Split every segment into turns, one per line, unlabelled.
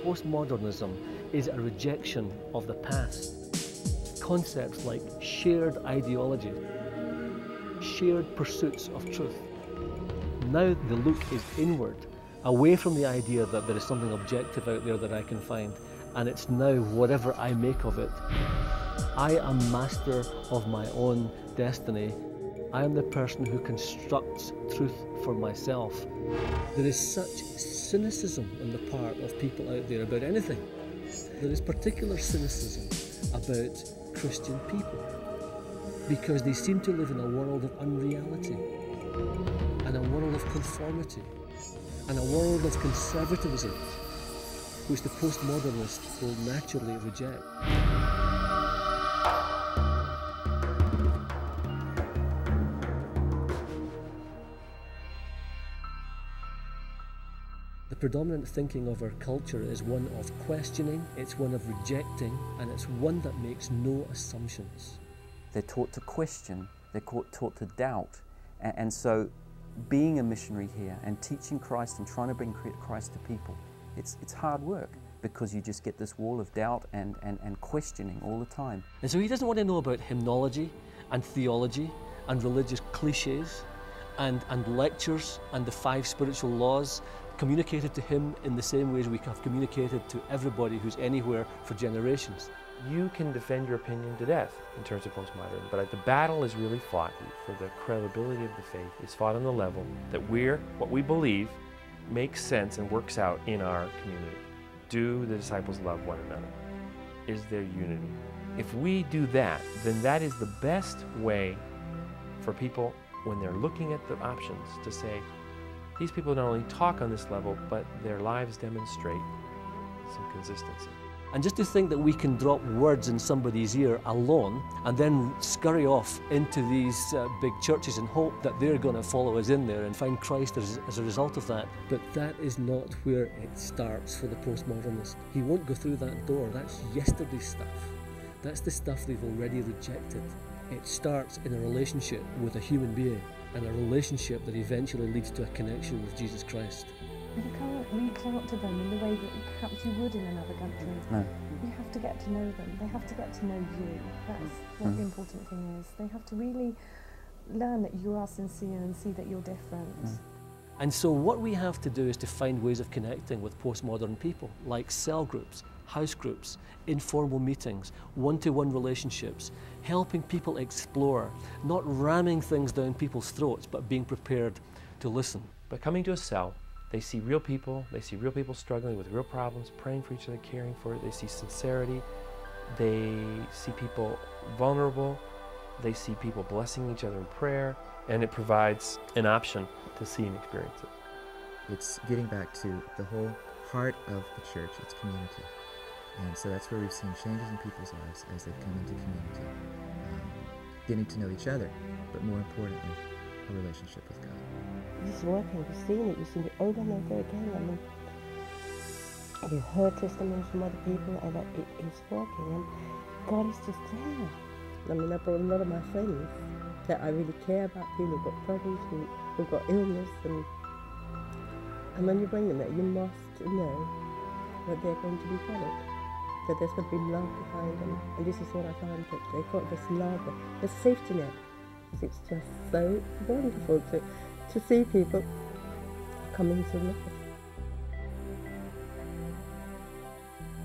Postmodernism is a rejection of the past. Concepts like shared ideology, shared pursuits of truth. Now the look is inward, away from the idea that there is something objective out there that I can find, and it's now whatever I make of it. I am master of my own destiny. I am the person who constructs truth for myself. There is such cynicism on the part of people out there about anything. There is particular cynicism about Christian people because they seem to live in a world of unreality and a world of conformity and a world of conservatism which the postmodernists will naturally reject. The predominant thinking of our culture is one of questioning, it's one of rejecting, and it's one that makes no assumptions.
They're taught to question, they're taught to doubt, and so being a missionary here and teaching Christ and trying to bring Christ to people, it's hard work because you just get this wall of doubt and questioning all the time.
And so he doesn't want to know about hymnology and theology and religious cliches and lectures and the 5 spiritual laws communicated to him in the same ways we have communicated to everybody who's anywhere for generations.
You can defend your opinion to death in terms of postmodernism, but the battle is really fought for the credibility of the faith is fought on the level that what we believe makes sense and works out in our community. Do the disciples love one another? Is there unity? If we do that, then that is the best way for people when they're looking at the options to say, these people not only talk on this level, but their lives demonstrate some consistency.
And just to think that we can drop words in somebody's ear alone and then scurry off into these big churches and hope that they're going to follow us in there and find Christ as a result of that. But that is not where it starts for the postmodernist. He won't go through that door. That's yesterday's stuff. That's the stuff they've already rejected. It starts in a relationship with a human being and a relationship that eventually leads to a connection with Jesus Christ.
You can't reach out to them in the way that perhaps you would in another country.
No.
You have to get to know them. They have to get to know you. That's what the important thing is. They have to really learn that you are sincere and see that you're different.
And so what we have to do is to find ways of connecting with postmodern people, like cell groups, house groups, informal meetings, one-to-one relationships, helping people explore, not ramming things down people's throats, but being prepared to listen.
By coming to a cell, they see real people struggling with real problems, praying for each other, caring for it. They see sincerity. They see people vulnerable. They see people blessing each other in prayer. And it provides an option to see and experience it.
It's getting back to the whole heart of the church, its community. And so that's where we've seen changes in people's lives as they've come into community. Getting to know each other, but more importantly, a relationship with God.
It's working, you've seen it over and over again. I mean, you've heard testimonies from other people and that it is working, and God is just there. I mean, I brought a lot of my friends that I really care about, people who've got problems, who've got illness, and when you bring them there, you must know that they're going to be followed, that there's going to be love behind them, and this is what I find, that they've got this love, this safety net. It's just so wonderful to see people coming to love.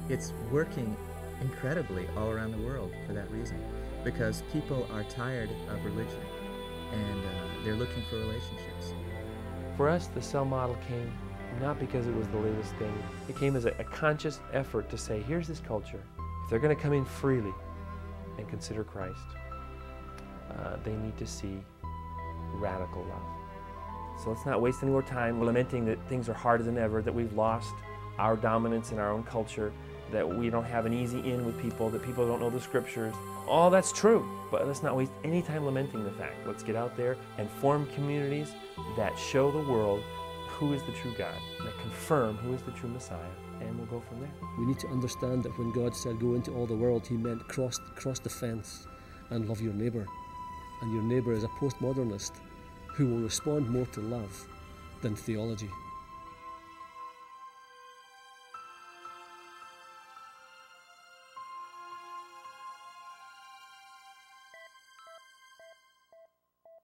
It's working incredibly all around the world for that reason, because people are tired of religion and they're looking for relationships.
For us, the cell model came not because it was the latest thing. It came as a conscious effort to say, here's this culture. If they're going to come in freely and consider Christ, they need to see radical love. So let's not waste any more time lamenting that things are harder than ever, that we've lost our dominance in our own culture, that we don't have an easy in with people, that people don't know the scriptures. All that's true, but let's not waste any time lamenting the fact. Let's get out there and form communities that show the world who is the true God, that confirm who is the true Messiah, and we'll go from there.
We need to understand that when God said go into all the world, he meant cross the fence and love your neighbour. And your neighbour is a postmodernist who will respond more to love than theology.